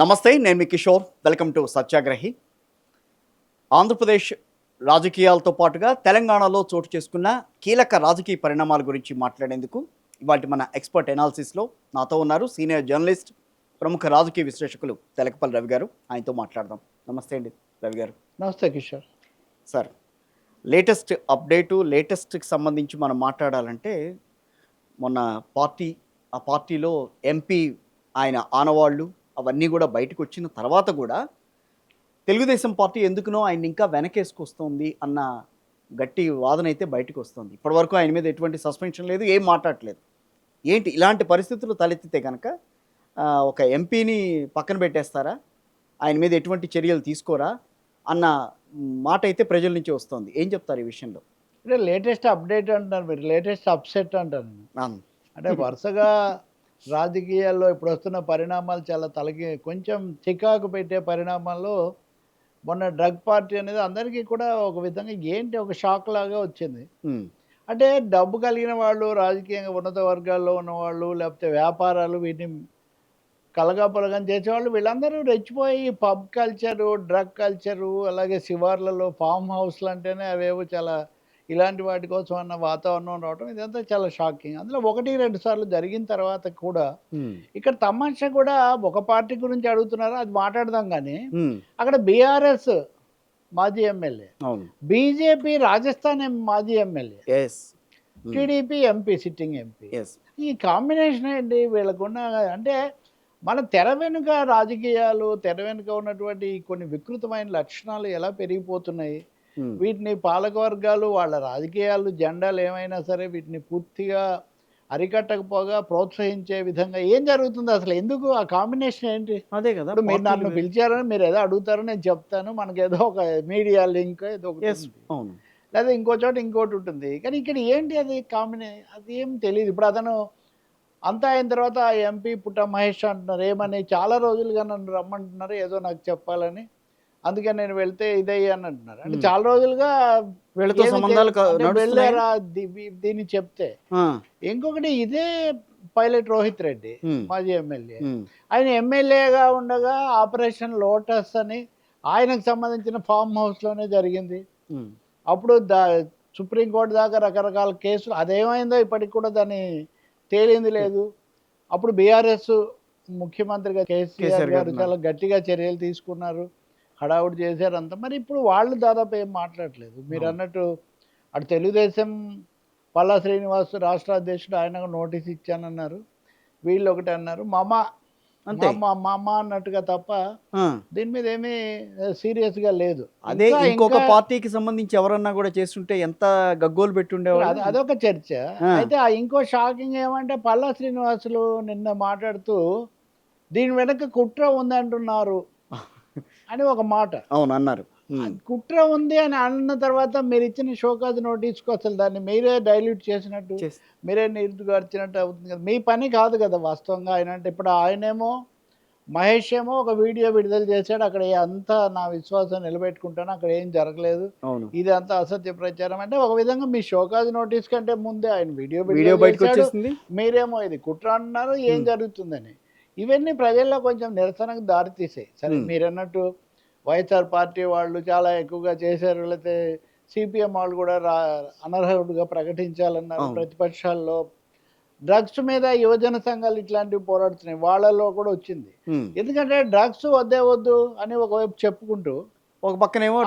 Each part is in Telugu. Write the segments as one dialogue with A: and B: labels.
A: నమస్తే, నేను మీ కిషోర్. Welcome to సత్యాగ్రహి. ఆంధ్రప్రదేశ్ రాజకీయాలతో పాటుగా తెలంగాణలో చోటు చేసుకున్న కీలక రాజకీయ పరిణామాల గురించి మాట్లాడేందుకు ఇవాళ మన ఎక్స్పర్ట్ ఎనాలిసిస్లో నాతో ఉన్నారు సీనియర్ జర్నలిస్ట్, ప్రముఖ రాజకీయ విశ్లేషకులు తెలకపల్లి రవి గారు. ఆయనతో మాట్లాడదాం. నమస్తే అండి రవి గారు.
B: నమస్తే కిషోర్
A: సార్, లేటెస్ట్ అప్డేటు, లేటెస్ట్కి సంబంధించి మనం మాట్లాడాలంటే మొన్న ఆ పార్టీలో ఎంపీ ఆయన ఆనవాళ్ళు అవన్నీ కూడా బయటకు వచ్చిన తర్వాత కూడా తెలుగుదేశం పార్టీ ఎందుకునో ఆయన ఇంకా వెనకేసుకొస్తుంది అన్న గట్టి వాదన అయితే బయటకు వస్తుంది. ఇప్పటివరకు ఆయన మీద ఎటువంటి సస్పెన్షన్ లేదు, ఏం మాట్లాడలేదు. ఏంటి ఇలాంటి పరిస్థితులు తలెత్తితే కనుక ఒక ఎంపీని పక్కన పెట్టేస్తారా, ఆయన మీద ఎటువంటి చర్యలు తీసుకోరా అన్న మాట అయితే ప్రజల నుంచి వస్తుంది. ఏం చెప్తారు ఈ విషయంలో?
B: అంటే లేటెస్ట్ అప్డేట్ అంటారు మీరు, లేటెస్ట్ అప్సెట్ అంటారు. అంటే వరుసగా రాజకీయాల్లో ఇప్పుడు వస్తున్న పరిణామాలు చాలా కొంచెం చికాకు పెట్టే పరిణామాల్లో మొన్న డ్రగ్ పార్టీ అనేది అందరికీ కూడా ఒక విధంగా ఏంటి ఒక షాక్ లాగా వచ్చింది. అంటే డబ్బు కలిగిన వాళ్ళు, రాజకీయంగా ఉన్నత వర్గాల్లో ఉన్నవాళ్ళు, లేకపోతే వ్యాపారాలు వీటిని కలగాపలగం చేసేవాళ్ళు, వీళ్ళందరూ రెచ్చిపోయి పబ్ కల్చరు, డ్రగ్ కల్చరు, అలాగే శివార్లలో ఫామ్ హౌస్లు అంటేనే అవేవో చాలా ఇలాంటి వాటి కోసం అన్న వాతావరణం రావడం, ఇదంతా చాలా షాకింగ్. అందులో 1-2 సార్లు జరిగిన తర్వాత కూడా ఇక్కడ తమాషా కూడా ఒక పార్టీ గురించి అడుగుతున్నారు, అది మాట్లాడదాం. కానీ అక్కడ బీఆర్ఎస్ మాజీ ఎమ్మెల్యే, బీజేపీ రాజస్థాన్ మాజీ MLA, TDP MP, sitting MP, ఈ కాంబినేషన్ ఏంటి వీళ్ళకున్న? అంటే మన తెర వెనుక రాజకీయాలు, తెర వెనుక ఉన్నటువంటి కొన్ని వికృతమైన లక్షణాలు ఎలా పెరిగిపోతున్నాయి, వీటిని పాలకవర్గాలు వాళ్ళ రాజకీయాలు జెండాలు ఏమైనా సరే వీటిని పూర్తిగా అరికట్టకపోగా ప్రోత్సహించే విధంగా ఏం జరుగుతుంది అసలు? ఎందుకు ఆ కాంబినేషన్ ఏంటి?
A: అదే కదా,
B: ఇప్పుడు మీరు నన్ను పిలిచారని మీరు ఏదో అడుగుతారో నేను చెప్తాను, మనకి ఏదో ఒక మీడియా లింక్ ఏదో ఒకటి లేదా ఇంకో చోట ఇంకోటి ఉంటుంది. కానీ ఇక్కడ ఏంటి అది అది ఏం తెలియదు. ఇప్పుడు అతను అంతా అయిన తర్వాత ఆ ఎంపీ పుట్ట మహేష్ అంటున్నారు, ఏమని చాలా రోజులుగా నన్ను రమ్మంటున్నారు ఏదో నాకు చెప్పాలని, అందుకే నేను వెళ్తే ఇదయ్యి అని అంటున్నారు. అంటే చాలా రోజులుగా వెళ్ళారా దీన్ని చెప్తే. ఇంకొకటి ఇదే పైలట్ రోహిత్ రెడ్డి మాజీ ఎమ్మెల్యే, ఆయన ఎమ్మెల్యేగా ఉండగా ఆపరేషన్ లోటస్ అని ఆయనకు సంబంధించిన ఫామ్ హౌస్లోనే జరిగింది. అప్పుడు సుప్రీంకోర్టు దాకా రకరకాల కేసులు, అదేమైందో ఇప్పటికి కూడా దాన్ని తేలింది లేదు. అప్పుడు బీఆర్ఎస్ ముఖ్యమంత్రిగా కేసీఆర్ గారు చాలా గట్టిగా చర్యలు తీసుకున్నారు, హడావుడి చేశారు అంతా. మరి ఇప్పుడు వాళ్ళు దాదాపు ఏం మాట్లాడలేదు. మీరు అన్నట్టు అటు తెలుగుదేశం పల్లా శ్రీనివాస్ రాష్ట్ర అధ్యక్షుడు, ఆయన నోటీస్ ఇచ్చానన్నారు, వీళ్ళు ఒకటి అన్నారు మామ అన్నట్టుగా తప్ప దీని మీద ఏమీ సీరియస్ గా లేదు.
A: అదే ఇంకొక పార్టీకి సంబంధించి ఎవరన్నా కూడా చేస్తుంటే ఎంత గగ్గోలు పెట్టుండేవాళ్ళు,
B: అదొక చర్చ. అయితే ఆ ఇంకో షాకింగ్ ఏమంటే పల్లా శ్రీనివాసులు నిన్న మాట్లాడుతూ దీని వెనక కుట్ర ఉందంటున్నారు అని ఒక మాట
A: అన్నారు.
B: కుట్ర ఉంది అని అన్న తర్వాత మీరు ఇచ్చిన షోకాజ్ నోటీస్కు అసలు దాన్ని మీరే డైల్యూట్ చేసినట్టు, మీరే నీరుగార్చినట్టు అవుతుంది కదా. మీ పని కాదు కదా వాస్తవంగా. ఆయన అంటే ఇప్పుడు ఆయనేమో మహేష్ ఏమో ఒక వీడియో విడుదల చేశాడు, అక్కడ అంతా నా విశ్వాసం నిలబెట్టుకుంటాను, అక్కడ ఏం జరగలేదు, ఇది అంతా అసత్య ప్రచారం. అంటే ఒక విధంగా మీ షోకాజ్ నోటీస్ కంటే ముందే ఆయన వీడియో బయటకు వచ్చేసింది, మీరేమో ఇది కుట్ర అంటున్నారు, ఏం జరుగుతుందని. ఇవన్నీ ప్రజల్లో కొంచెం నిరసనకు దారితీసాయి. సరే మీరన్నట్టు వైఎస్ఆర్ పార్టీ వాళ్ళు చాలా ఎక్కువగా చేశారు, లేకపోతే సిపిఎం వాళ్ళు కూడా అనర్హుడుగా ప్రకటించాలన్నారు. ప్రతిపక్షాల్లో డ్రగ్స్ మీద యువజన సంఘాలు ఇట్లాంటివి పోరాడుతున్నాయి, వాళ్ళలో కూడా వచ్చింది. ఎందుకంటే డ్రగ్స్ వద్దే వద్దు అని ఒకవైపు చెప్పుకుంటూ
A: ఒక పక్కనేమో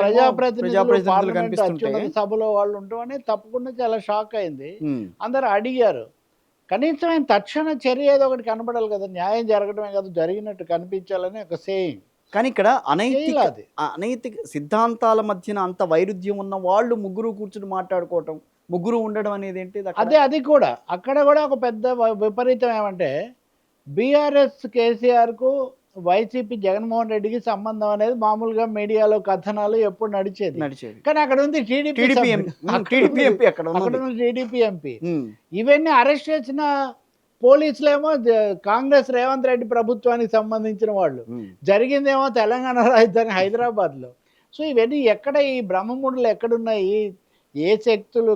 B: ప్రజాప్రతినిధులు అత్యున్నత సభలో వాళ్ళు ఉంటామని తప్పకుండా చాలా షాక్ అయింది. అందరు అడిగారు, కనీసం ఆయన తక్షణ చర్య ఏదో ఒకటి కనబడాలి కదా, న్యాయం జరగడమే కదా జరిగినట్టు కనిపించాలని ఒక సేయింగ్.
A: కానీ ఇక్కడ అనైతిక సిద్ధాంతాల మధ్యన అంత వైరుధ్యం ఉన్న వాళ్ళు ముగ్గురు కూర్చుని మాట్లాడుకోవటం, ముగ్గురు ఉండడం అనేది ఏంటి?
B: అది కూడా అక్కడ కూడా ఒక పెద్ద విపరీతం ఏమంటే బీఆర్ఎస్ కేసీఆర్కు వైసీపీ జగన్మోహన్ రెడ్డికి సంబంధం అనేది మామూలుగా మీడియాలో కథనాలు ఎప్పుడు నడిచేది. కానీ అక్కడ ఉంది టీడీపీ ఎంపీ. ఇవన్నీ అరెస్ట్ చేసిన పోలీసులేమో కాంగ్రెస్ రేవంత్ రెడ్డి ప్రభుత్వానికి సంబంధించిన వాళ్ళు, జరిగిందేమో తెలంగాణ రాజధాని హైదరాబాద్లో. సో ఇవన్నీ ఎక్కడ, ఈ బ్రహ్మముడులు ఎక్కడున్నాయి? ఏ శక్తులు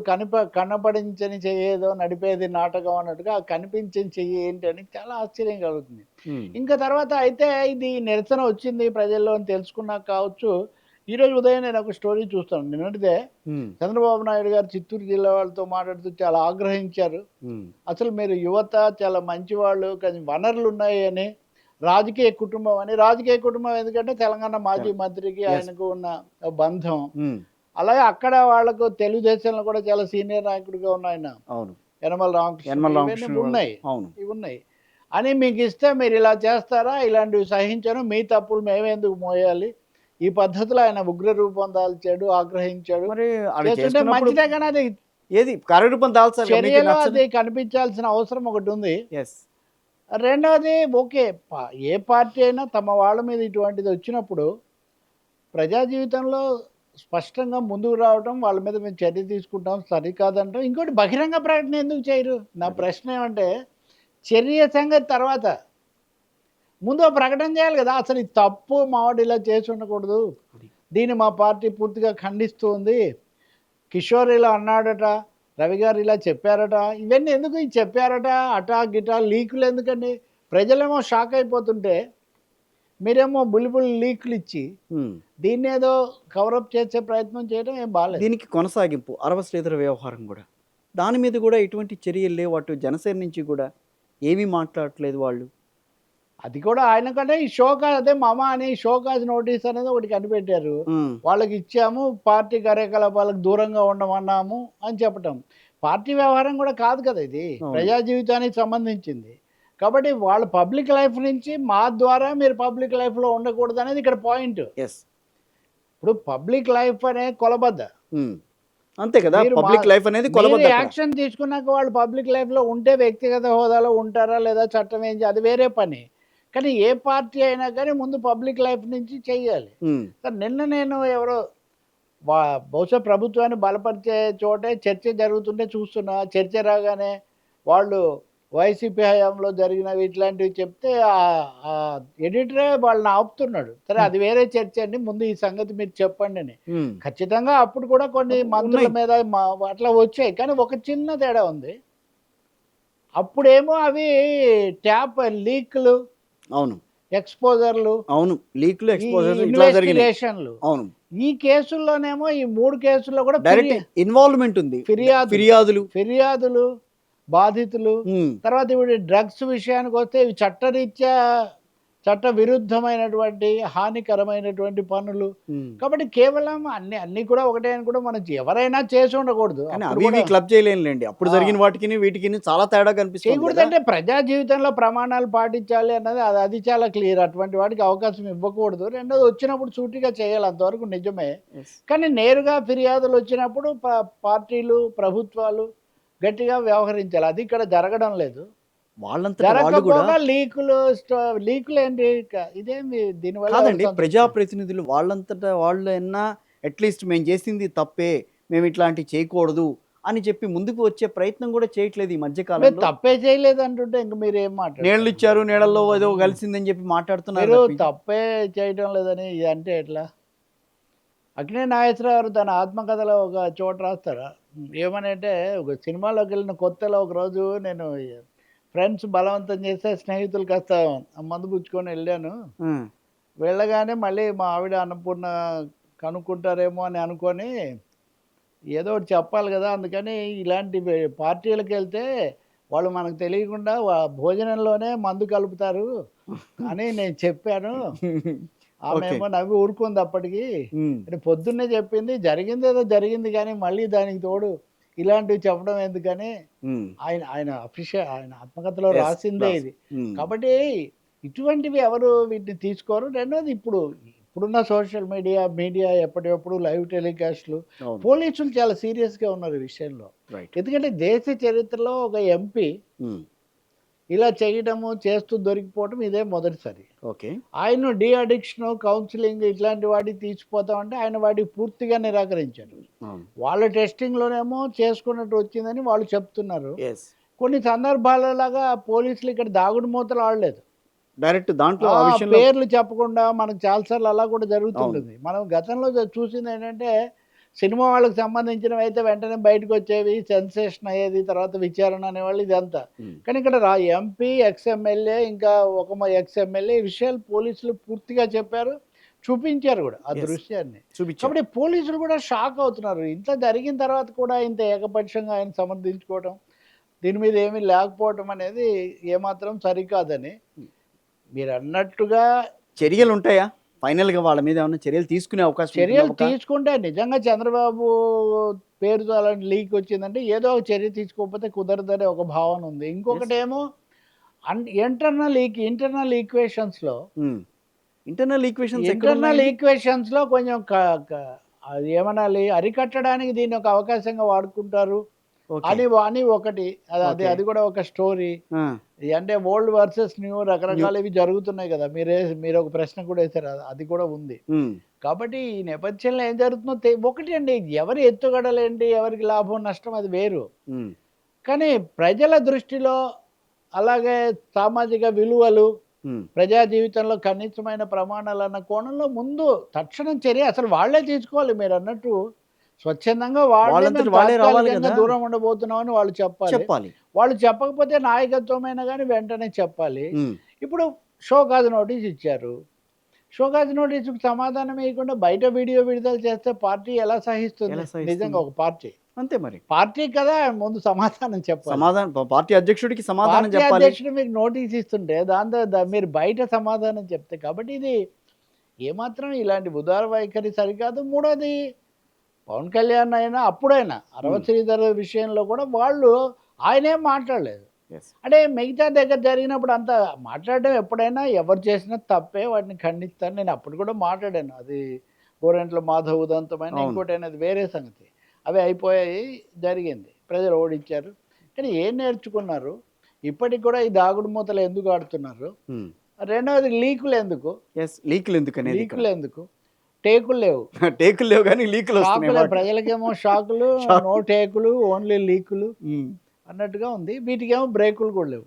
B: కనపడించని చెయ్యేదో నడిపేది నాటకం అన్నట్టుగా ఆ కనిపించని చెయ్యి ఏంటి అని చాలా ఆశ్చర్యం కలుగుతుంది. ఇంకా తర్వాత అయితే ఇది నిరసన వచ్చింది ప్రజల్లో అని తెలుసుకున్నాక కావచ్చు, ఈరోజు ఉదయం నేను ఒక స్టోరీ చూస్తాను. నిన్నటిదే చంద్రబాబు నాయుడు గారు చిత్తూరు జిల్లా వాళ్ళతో మాట్లాడుతూ చాలా ఆగ్రహించారు. అసలు మీరు యువత చాలా మంచివాళ్ళు, కానీ వనరులు ఉన్నాయి అని, రాజకీయ కుటుంబం అని. రాజకీయ కుటుంబం ఎందుకంటే తెలంగాణ మాజీ మంత్రికి ఆయనకు ఉన్న బంధం. అలాగే అక్కడ వాళ్ళకు తెలుగుదేశంలో కూడా చాలా సీనియర్ నాయకుడిగా ఉన్న ఆయన యనమల రామకృష్ణ ఇవన్నీ ఉన్నాయి, ఇవి ఉన్నాయి అని మీకు ఇస్తే మీరు ఇలా చేస్తారా, ఇలాంటివి సహించను, మీ తప్పులు మేమెందుకు మోయాలి, ఈ పద్ధతిలో ఆయన ఉగ్ర రూపం దాల్చాడు, ఆగ్రహించాడు.
A: మరి
B: చేస్తుంటే మంచిదే, కానీ అది
A: ఏది కార్యరూపం దాల్చాలి,
B: చర్యలో అది కనిపించాల్సిన అవసరం ఒకటి ఉంది. రెండవది, ఓకే, ఏ పార్టీ అయినా తమ వాళ్ళ మీద ఇటువంటిది వచ్చినప్పుడు ప్రజా జీవితంలో స్పష్టంగా ముందుకు రావడం, వాళ్ళ మీద మేము చర్య తీసుకుంటాం సరికాదంటాం. ఇంకోటి, బహిరంగ ప్రకటన ఎందుకు చేయరు? నా ప్రశ్న ఏమంటే, చర్య సంగతి తర్వాత, ముందు ప్రకటన చేయాలి కదా. అసలు ఇది తప్పు, మావాడు ఇలా చేసి ఉండకూడదు, దీన్ని మా పార్టీ పూర్తిగా ఖండిస్తుంది, కిషోర్ ఇలా అన్నాడట, రవి గారు ఇలా చెప్పారట, ఇవన్నీ ఎందుకు? ఇది చెప్పారట అటా గిటా లీకులు ఎందుకండి? ప్రజలేమో షాక్ అయిపోతుంటే మీరేమో బుల్లిబుల్ లీకులు ఇచ్చి దీన్ని ఏదో కవరప్ చేసే ప్రయత్నం చేయడం ఏం బాగాలేదు.
A: దీనికి కొనసాగింపు అరవ శ్రీధర వ్యవహారం కూడా, దాని మీద కూడా ఎటువంటి చర్యలు లేవు. అటు జనసేన నుంచి కూడా ఏమీ మాట్లాడట్లేదు వాళ్ళు.
B: అది కూడా ఆయనకంటే ఈ షోకాజ్, అదే మామ అని షోకాజ్ నోటీస్ అనేది ఒకటి కనిపెట్టారు. వాళ్ళకి ఇచ్చాము, పార్టీ కార్యకలాపాలకు దూరంగా ఉండమన్నాము అని చెప్పటం. పార్టీ వ్యవహారం కూడా కాదు కదా ఇది, ప్రజా జీవితానికి సంబంధించింది. కాబట్టి వాళ్ళ పబ్లిక్ లైఫ్ నుంచి మా ద్వారా మీరు పబ్లిక్ లైఫ్లో ఉండకూడదు అనేది ఇక్కడ పాయింట్. ఇప్పుడు పబ్లిక్ లైఫ్ అనే కొలబద్ద,
A: అంతే కదా, పబ్లిక్ లైఫ్ అనేది కొలబద్ద.
B: యాక్షన్ తీసుకున్నాక వాళ్ళు పబ్లిక్ లైఫ్లో ఉంటే వ్యక్తిగత హోదాలో ఉంటారా లేదా చట్టం ఏం అది వేరే పని. కానీ ఏ పార్టీ అయినా కానీ ముందు పబ్లిక్ లైఫ్ నుంచి చెయ్యాలి. నిన్న నేను ఎవరో బహుశా ప్రభుత్వాన్ని బలపరిచే చోటే చర్చ జరుగుతుంటే చూస్తున్నా. చర్చ రాగానే వాళ్ళు వైసీపీ హయాంలో జరిగినవి ఇట్లాంటివి చెప్తే ఆ ఎడిటరే వాళ్ళని ఆపుతున్నాడు. సరే, అది వేరే చర్చ అండి, ముందు ఈ సంగతి మీరు చెప్పండి అని. ఖచ్చితంగా అప్పుడు కూడా కొన్ని మంత్రుల మీద అట్లా వచ్చాయి, కానీ ఒక చిన్న తేడా ఉంది. అప్పుడేమో అవి ట్యాప్ లీక్లు, ఎక్స్పోజర్లు, ఇన్వెస్టిగేషన్లు. ఈ కేసుల్లోనేమో ఈ 3 కేసుల్లో కూడా
A: ఇన్వాల్వ్మెంట్ ఉంది,
B: ఫిర్యాదులు, బాధితులు. తర్వాత ఇప్పుడు డ్రగ్స్ విషయానికి వస్తే ఇవి చట్ట విరుద్ధమైనటువంటి హానికరమైనటువంటి పనులు. కాబట్టి కేవలం అన్ని కూడా ఒకటే అని కూడా మనం ఎవరైనా చేసి ఉండకూడదు.
A: క్లబ్ చేయలేండి, అప్పుడు జరిగిన వాటికి వీటికి చాలా తేడా కనిపిస్తుంది.
B: చేయకూడదు అంటే ప్రజా జీవితంలో ప్రమాణాలు పాటించాలి అన్నది అది చాలా క్లియర్. అటువంటి వాటికి అవకాశం ఇవ్వకూడదు. రెండోది, వచ్చినప్పుడు సూటిగా చేయాలి, అంతవరకు నిజమే. కానీ నేరుగా ఫిర్యాదులు వచ్చినప్పుడు పార్టీలు, ప్రభుత్వాలు గట్టిగా వ్యవహరించాలి. అది ఇక్కడ జరగడం లేదు. జరగకపోగా లీకులు ఏంటి? ఇదేమి దీనివల్ల
A: ప్రజాప్రతినిధులు వాళ్ళంతటా వాళ్ళు అయినా అట్లీస్ట్ మేము చేసింది తప్పే, మేము ఇట్లాంటివి చేయకూడదు అని చెప్పి ముందుకు వచ్చే ప్రయత్నం కూడా చేయట్లేదు ఈ మధ్యకాలంలో.
B: తప్పే చేయలేదు అంటుంటే ఇంక మీరు ఏం మాట్లాడారు?
A: నీళ్ళు ఇచ్చారు, నీళ్ళల్లో ఏదో కలిసిందని చెప్పి మాట్లాడుతున్నారు.
B: తప్పే చేయడం లేదని అంటే ఎట్లా? అక్కినే నాగేశ్వరరావు తన ఆత్మకథలో ఒక చోట రాస్తారా ఏమని అంటే, ఒక సినిమాలోకి వెళ్ళిన కొత్తలో ఒకరోజు నేను ఫ్రెండ్స్ బలవంతం చేస్తే స్నేహితులు కాస్త మందు పుచ్చుకొని వెళ్ళాను. వెళ్ళగానే మళ్ళీ మా ఆవిడ అన్నపూర్ణ కనుక్కుంటారేమో అని అనుకొని ఏదో ఒకటి చెప్పాలి కదా, అందుకని ఇలాంటి పార్టీలకు వెళ్తే వాళ్ళు మనకు తెలియకుండా భోజనంలోనే మందు కలుపుతారు అని నేను చెప్పాను. ఆమె ఏమో నవ్వి ఊరుకుంది. అప్పటికి అంటే పొద్దున్నే చెప్పింది, జరిగింది ఏదో జరిగింది, కానీ మళ్ళీ దానికి తోడు ఇలాంటివి చెప్పడం ఎందుకని ఆయన ఆత్మకథలో రాసిందే ఇది. కాబట్టి ఇటువంటివి ఎవరు వీటిని తీసుకోరు. రెండోది, ఇప్పుడున్న సోషల్ మీడియా ఎప్పటికప్పుడు లైవ్ టెలికాస్ట్లు, పోలీసులు చాలా సీరియస్గా ఉన్నారు ఈ విషయంలో. ఎందుకంటే దేశ చరిత్రలో ఒక ఎంపీ ఇలా చేయడము, చేస్తూ దొరికిపోవడం ఇదే మొదటిసారి. ఆయన డి అడిక్షన్, కౌన్సిలింగ్ ఇట్లాంటి వాటికి తీసిపోతామంటే ఆయన వాటికి పూర్తిగా నిరాకరించారు. వాళ్ళ టెస్టింగ్లోనేమో చేసుకున్నట్టు వచ్చిందని వాళ్ళు చెప్తున్నారు. కొన్ని సందర్భాలలాగా పోలీసులు ఇక్కడ దాగుడు మూతలు ఆడలేదు,
A: డైరెక్ట్ దాంట్లో
B: పేర్లు చెప్పకుండా. మనకు చాలాసార్లు అలా కూడా జరుగుతుంటుంది. మనం గతంలో చూసింది ఏంటంటే, సినిమా వాళ్ళకి సంబంధించినవి అయితే వెంటనే బయటకు వచ్చేవి, సెన్సేషన్ అయ్యేది, తర్వాత విచారణ అనేవాళ్ళు ఇదంతా. కానీ ఇక్కడ ఎంపీ, ఎక్స్ ఎమ్మెల్యే, ఇంకా ఒక ఎక్స్ ఎమ్మెల్యే ఈ విషయాలు పోలీసులు పూర్తిగా చెప్పారు, చూపించారు కూడా ఆ
A: Yes.
B: దృశ్యాన్ని.
A: చూపించారు.
B: కాబట్టి పోలీసులు కూడా షాక్ అవుతున్నారు. ఇంత జరిగిన తర్వాత కూడా ఇంత ఏకపక్షంగా ఆయన సమర్థించుకోవడం, దీని మీద ఏమీ లేకపోవడం అనేది ఏమాత్రం సరికాదని. మీరు అన్నట్టుగా
A: చర్యలు ఉంటాయా ఫైనల్గా వాళ్ళ మీద ఏమైనా చర్యలు తీసుకునే అవకాశం
B: చర్యలు
A: ఉంటుందా?
B: తీసుకుంటే నిజంగా చంద్రబాబు పేరుతో అలాంటి లీక్ వచ్చిందంటే ఏదో ఒక చర్య తీసుకోకపోతే కుదరదనే ఒక భావన ఉంది. ఇంకొకటేమో ఇంటర్నల్ ఈక్వేషన్స్లో
A: ఇంటర్నల్ ఈక్వేషన్స్
B: కొంచెం అది ఏమనాలి, అరికట్టడానికి దీన్ని ఒక అవకాశంగా వాడుకుంటారు అని ఒకటి. అది కూడా ఒక స్టోరీ. అంటే ఓల్డ్ వర్సెస్ న్యూ రకరకాల ఇవి జరుగుతున్నాయి కదా. మీరు ఒక ప్రశ్న కూడా వేశారు, అది కూడా ఉంది. కాబట్టి ఈ నేపథ్యంలో ఏం జరుగుతుందో ఒకటి అండి, ఎవరి ఎత్తుగడలేంటి, ఎవరికి లాభం నష్టం అది వేరు. కానీ ప్రజల దృష్టిలో అలాగే సామాజిక విలువలు, ప్రజా జీవితంలో కనీసమైన ప్రమాణాలు అన్న కోణంలో ముందు తక్షణం చర్య అసలు వాళ్ళే తీసుకోవాలి. మీరు అన్నట్టు స్వచ్ఛందంగా వాళ్ళే దూరం ఉండబోతున్నామని వాళ్ళు చెప్పాలి. వాళ్ళు చెప్పకపోతే నాయకత్వమైనా కానీ వెంటనే చెప్పాలి. ఇప్పుడు షోకాజ్ నోటీస్ ఇచ్చారు. షోకాజ్ నోటీసుకు సమాధానం ఇవ్వకుండా బయట వీడియో విడుదల చేస్తే పార్టీ ఎలా సహిస్తుంది? నిజంగా ఒక పార్టీ
A: అంతే మరి,
B: పార్టీ కదా, ముందు సమాధానం చెప్పాలి.
A: పార్టీ అధ్యక్షుడికి సమాధానం చెప్పాలి.
B: అధ్యక్షుడు మీకు నోటీస్ ఇస్తుంటే దాంతో మీరు బయట సమాధానం చెప్తే, కాబట్టి ఇది ఏమాత్రం ఇలాంటి ఉదార వైఖరి సరికాదు. మూడోది, పవన్ కళ్యాణ్ అయినా అప్పుడైనా అరవ శ్రీధర్ విషయంలో కూడా ఆయనేం మాట్లాడలేదు. అంటే మిగతా దగ్గర జరిగినప్పుడు అంత మాట్లాడడం ఎప్పుడైనా ఎవరు చేసినా తప్పే, వాటిని ఖండిస్తాను. నేను అప్పుడు కూడా మాట్లాడాను, అది గోరెంట్ల మాధవ్ ఉదంతమైన ఇంకోటి అనేది వేరే సంగతి. అవి అయిపోయాయి, జరిగింది, ప్రజలు ఓడించారు. కానీ ఏం నేర్చుకున్నారు? ఇప్పటికి కూడా ఈ దాగుడు మూతలు ఎందుకు ఆడుతున్నారు? రెండవది లీకులు ఎందుకు? టేకులు లేవు
A: కానీ లీకులు
B: ప్రజలకేమో షాకులు, నో టేకులు, ఓన్లీ లీకులు అన్నట్టుగా ఉంది. వీటికేమో బ్రేకులు కూడా లేవు.